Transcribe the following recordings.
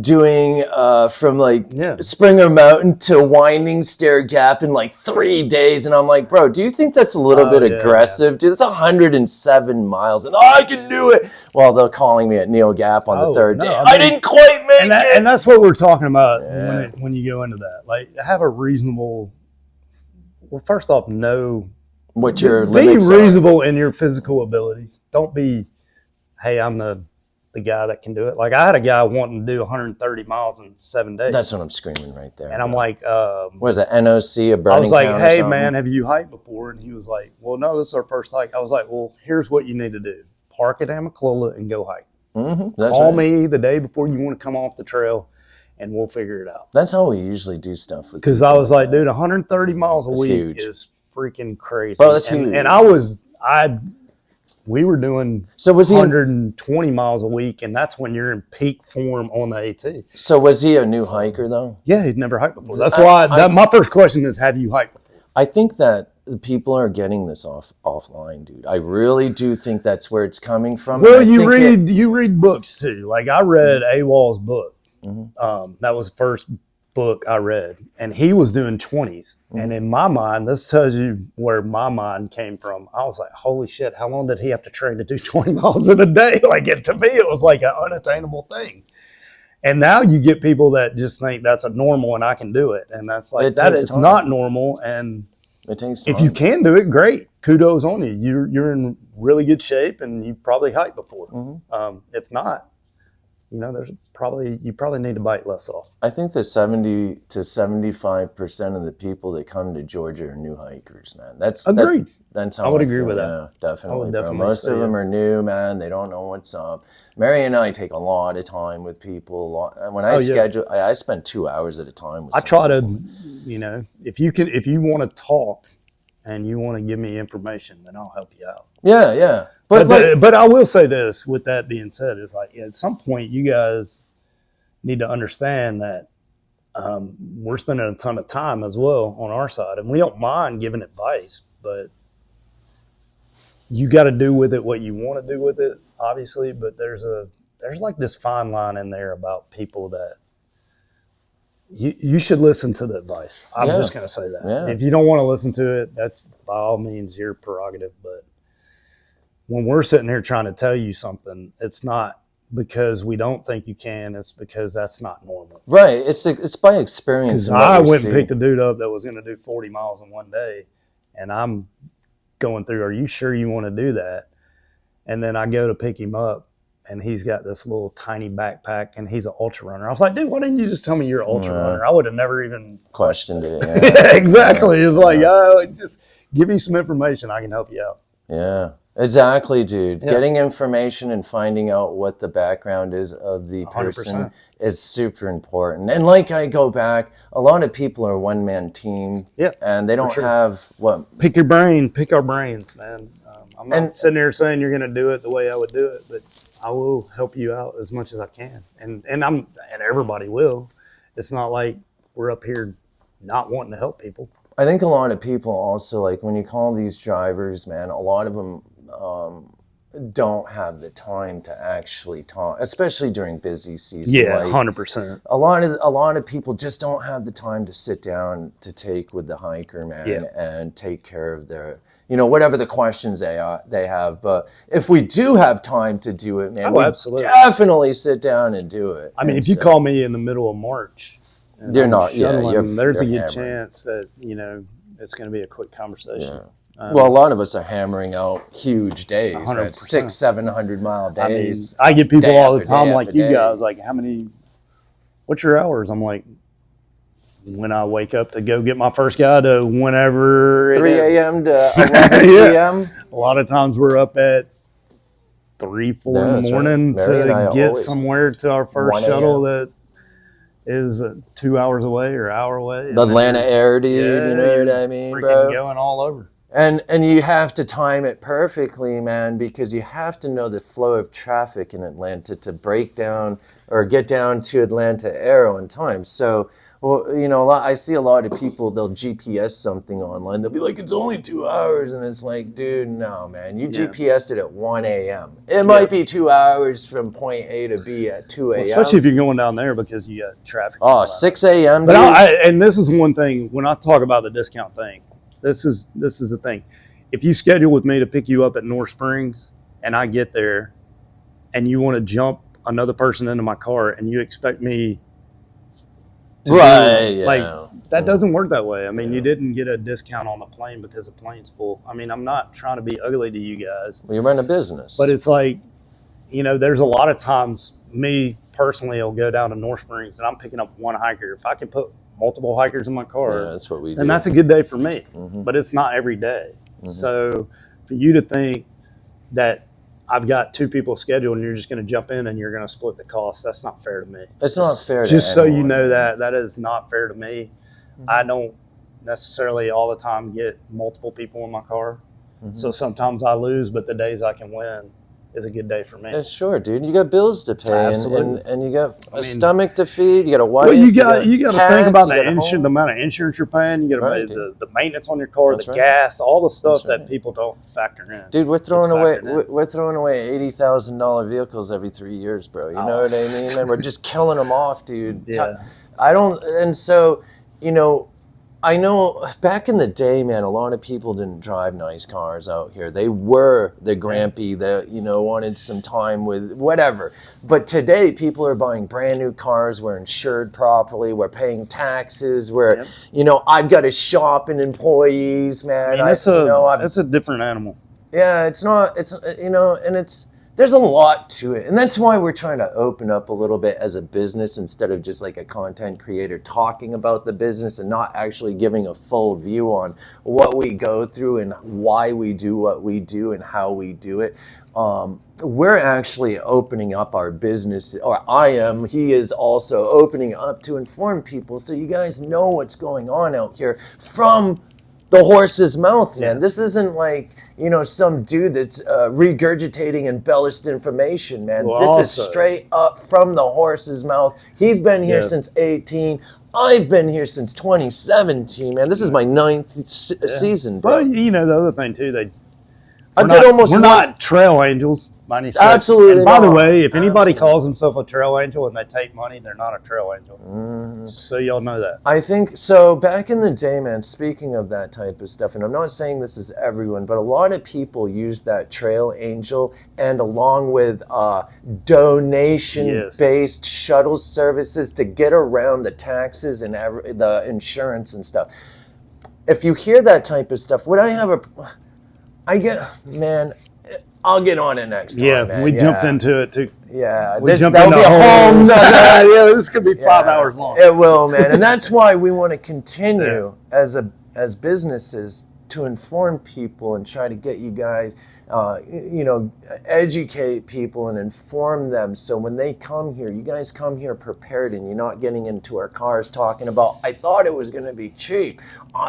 doing from like Springer Mountain to Winding Stair Gap in like 3 days. And I'm like, bro, do you think that's a little bit aggressive? Dude, that's 107 miles. And I can do it. Well, they're calling me at Neil Gap on the third day. I didn't quite make it. And that's what we're talking about when you go into that. Like, have a reasonable, well, first off, know what your limits are. Be reasonable in your physical abilities. Don't be, hey, I'm the guy that can do it. Like, I had a guy wanting to do 130 miles in 7 days. That's what I'm screaming right there. And I'm like, what is that, NOC, a burning I was like, town hey, man, have you hiked before? And he was like, well, no, this is our first hike. I was like, well, here's what you need to do. Park at Amiclola and go hike. Call me the day before you want to come off the trail, and we'll figure it out. That's how we usually do stuff. Because I was like, dude, 130 miles a week is freaking crazy. Bro, that's huge. And we were doing 120 miles a week, and that's when you're in peak form on the AT. So was he a new hiker, though? Yeah, he'd never hiked before. That's why my first question is, have you hiked before? I think that people are getting this offline, dude. I really do think that's where it's coming from. Well, you read books, too. Like, I read AWOL's book. That was the first book I read, and he was doing 20s. And in my mind, this tells you where my mind came from. I was like, holy shit, how long did he have to train to do 20 miles in a day? Like, to me, it was like an unattainable thing. And now you get people that just think that's a normal and I can do it. And that's like, that is not normal. And it takes time. If you can do it, great. Kudos on you. You're in really good shape, and you probably hiked before. If not, you probably need to bite less off. I think the 70 to 75% of the people that come to Georgia are new hikers, man. Agreed. That's how I would agree with that. Yeah, definitely. Most of them are new, man. They don't know what's up. Mary and I take a lot of time with people. When I schedule, I spend 2 hours at a time with I try to, if you want to talk and you want to give me information, then I'll help you out. Yeah. But I will say this, with that being said, is like, at some point you guys need to understand that we're spending a ton of time as well on our side, and we don't mind giving advice, but you got to do with it what you want to do with it, obviously. But there's like this fine line in there about people that you should listen to the advice. I'm just going to say that. Yeah. If you don't want to listen to it, that's by all means your prerogative. But when we're sitting here trying to tell you something, it's not because we don't think you can. It's because that's not normal. Right. It's by experience. I went and picked a dude up that was going to do 40 miles in 1 day, and I'm going through, are you sure you want to do that? And then I go to pick him up, and he's got this little tiny backpack, and he's an ultra runner. I was like, dude, why didn't you just tell me you're an ultra runner? I would have never even questioned it. Yeah, exactly. It's like, just give me some information. I can help you out. Yeah, exactly, dude. Yeah. Getting information and finding out what the background is of the person 100%. Is super important. And like I go back, a lot of people are one-man team. Yeah, and they don't have what. Pick our brains, man. I'm not sitting there saying you're going to do it the way I would do it, but I will help you out as much as I can. And everybody will. It's not like we're up here not wanting to help people. I think a lot of people also, like, when you call these drivers, man, a lot of them don't have the time to actually talk, especially during busy season. Yeah, 100%. A lot of people just don't have the time to sit down to take with the hiker, man, and take care of their, whatever the questions they have. But if we do have time to do it, man, we definitely sit down and do it. I mean, if you call me in the middle of March, they're not. There's a good chance that it's going to be a quick conversation. Yeah. Well, a lot of us are hammering out huge days, 600-700 mile days. I get people all the time like you guys, like, what's your hours? I'm like, when I wake up to go get my first guy to whenever 3 a.m. to 11 p.m. A lot of times we're up at 3, 4 in the morning to get somewhere to our first shuttle that is 2 hours away or hour away. The Atlanta air, dude, you know what I mean, bro? Going all over. And you have to time it perfectly, man, because you have to know the flow of traffic in Atlanta to break down or get down to Atlanta Aero in time. So Well, you know, I see a lot of people, they'll GPS something online. They'll be like, it's only 2 hours. And it's like, dude, no, man. You GPSed it at 1 a.m. It might be 2 hours from point A to B at 2 a.m. Well, especially if you're going down there because you got traffic. Oh, 6 a.m. But and this is one thing, when I talk about the discount thing, this is the thing. If you schedule with me to pick you up at North Springs and I get there and you want to jump another person into my car and you expect me to that doesn't work that way. I mean, you didn't get a discount on the plane because the plane's full. I mean, I'm not trying to be ugly to you guys. Well, you run a business. But it's like, you know, there's a lot of times me personally will go down to North Springs and I'm picking up one hiker. If I can put multiple hikers in my car, that's what we do. And that's a good day for me. But it's not every day. So for you to think that I've got 2 people scheduled and you're just going to jump in and you're going to split the cost, that's not fair to me. It's not fair to Just so you know that is not fair to me. I don't necessarily all the time get multiple people in my car. So sometimes I lose, but the days I can win is a good day for me. Yeah, sure, dude. You got bills to pay, and you got a stomach to feed. You got a wife. Well, you got to think about the amount of insurance you're paying. You got to pay the maintenance on your car, gas, all the stuff that people don't factor in. Dude, we're throwing away $80,000 vehicles every 3 years, bro. You know what I mean? And we're just killing them off, dude. Yeah. And so, you know, I know back in the day, man, a lot of people didn't drive nice cars out here. They were the grampy that, you know, wanted some time with whatever. But today, people are buying brand new cars. We're insured properly. We're paying taxes. You know, I've got to shop and employees, man. That's a different animal. Yeah, it's not, you know, and there's a lot to it. And that's why we're trying to open up a little bit as a business instead of just like a content creator talking about the business and not actually giving a full view on what we go through and why we do what we do and how we do it. We're actually opening up our business, or he is also opening up to inform people so you guys know what's going on out here from the horse's mouth, man. This isn't like, you know, some dude that's regurgitating embellished information, man. This is straight up from the horse's mouth. He's been here since 18. I've been here since 2017, man. This is my 9th season, bro. Well, you know, the other thing, too, we're not trail angels. Absolutely. And by the way, if anybody calls himself a trail angel and they take money, they're not a trail angel. So y'all know that. I think so. Back in the day, man, speaking of that type of stuff, and I'm not saying this is everyone, but a lot of people use that trail angel and along with donation-based shuttle services to get around the taxes and the insurance and stuff. If you hear that type of stuff, I'll get on it next time, man. We jumped into it too. Yeah, that'll be a whole this could be 5 hours long. It will, man. And that's why we want to continue as businesses to inform people and try to get you guys, you know, educate people and inform them. So when they come here, you guys come here prepared and you're not getting into our cars talking about, I thought it was going to be cheap.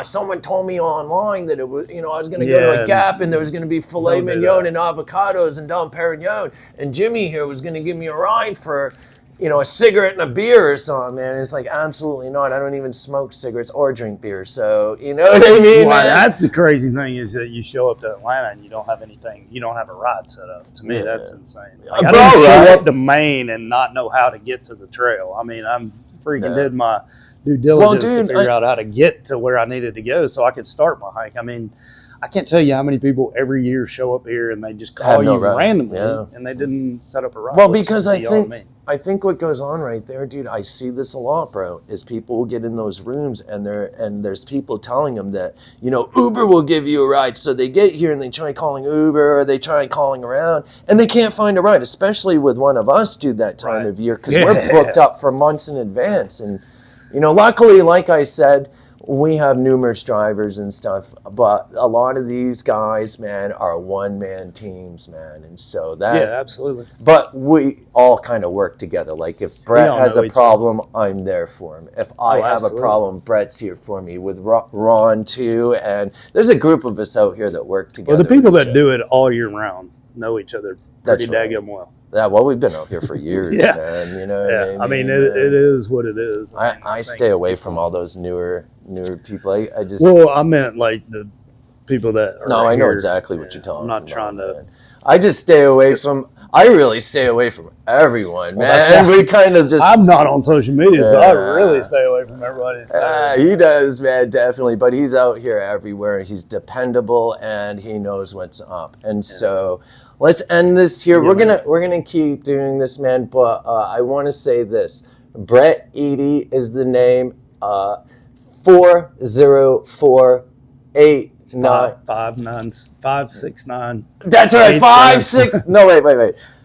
Someone told me online that it was, you know, I was going to go to a Gap and there was going to be filet mignon and avocados and Dom Perignon. And Jimmy here was going to give me a ride for, you know, a cigarette and a beer or something, man. It's like, absolutely not. I don't even smoke cigarettes or drink beer. So, you know what I mean? Well, that's the crazy thing is that you show up to Atlanta and you don't have anything. You don't have a ride set up. To me, that's insane. Like, I didn't show up to Maine and not know how to get to the trail. I mean, I'm freaking did my due diligence to figure out how to get to where I needed to go so I could start my hike. I mean, I can't tell you how many people every year show up here and they just call you randomly and they didn't set up a ride. Well, because I think what goes on right there, dude, I see this a lot, bro, is people will get in those rooms and there's people telling them that, you know, Uber will give you a ride. So they get here and they try calling Uber or they try calling around and they can't find a ride, especially with one of us, dude, that time of year, because we're booked up for months in advance. And, you know, luckily, like I said, we have numerous drivers and stuff, but a lot of these guys, man, are one-man teams, man, and so that... Yeah, absolutely. But we all kind of work together. Like, if Brett has a problem, I'm there for him. If I have a problem, Brett's here for me, with Ron, too, and there's a group of us out here that work together. Well, the people that do it all year round know each other pretty daggum well. Yeah, well, we've been out here for years, Yeah. man. You know what I mean? I mean, it is what it is. I stay away from all those newer people. I just Well, I meant like the people that are no, I know here. exactly what you're talking about. I'm not trying to. Man. I just stay away from. I really stay away from everyone, Well, man. And we kind of just. I'm not on social media, so I really stay away from everybody. He does, man, definitely. But he's out here everywhere. He's dependable, and he knows what's up. And so, let's end this here. Yeah, We're gonna keep doing this, man. But I want to say this: Bret Eady is the name. 4048. 569. That's right. 56. No, wait.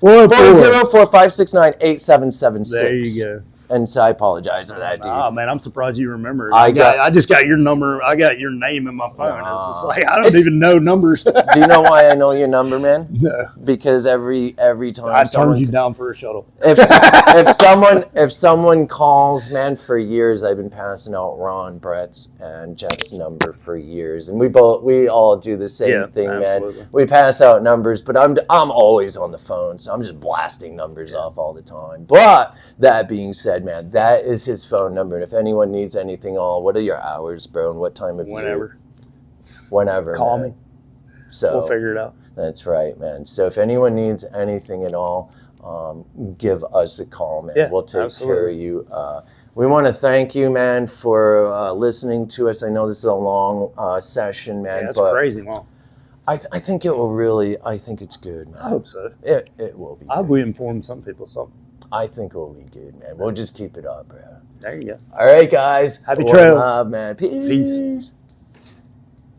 4045698776. There you go. And so I apologize for that, dude. Oh man, I'm surprised you remember. I just got your number. I got your name in my phone. It's just like I don't It's- even know numbers. Do you know why I know your number, man? No. Because every time I turned you down for a shuttle. If someone calls, man, for years I've been passing out Ron, Brett's, and Jeff's number for years, and we all do the same thing, absolutely. man. We pass out numbers, but I'm always on the phone, so I'm just blasting numbers off all the time. But that being said, man, that is his phone number, and if anyone needs anything, what are your hours, bro, and what time of year? Whenever. Call man. me. So we'll figure it out. That's right, man. So if anyone needs anything at all, give us a call, man. Yeah, we'll take care of you. We want to thank you, man, for listening to us. I know this is a long session, man. Yeah, it's but crazy long. I think it will really. I think it's good, man. I hope so. It will be. I hope we inform some people something. I think it will be good, man. We'll just keep it up, bro. There you go. All right, guys. Happy trails. Love, man. Peace.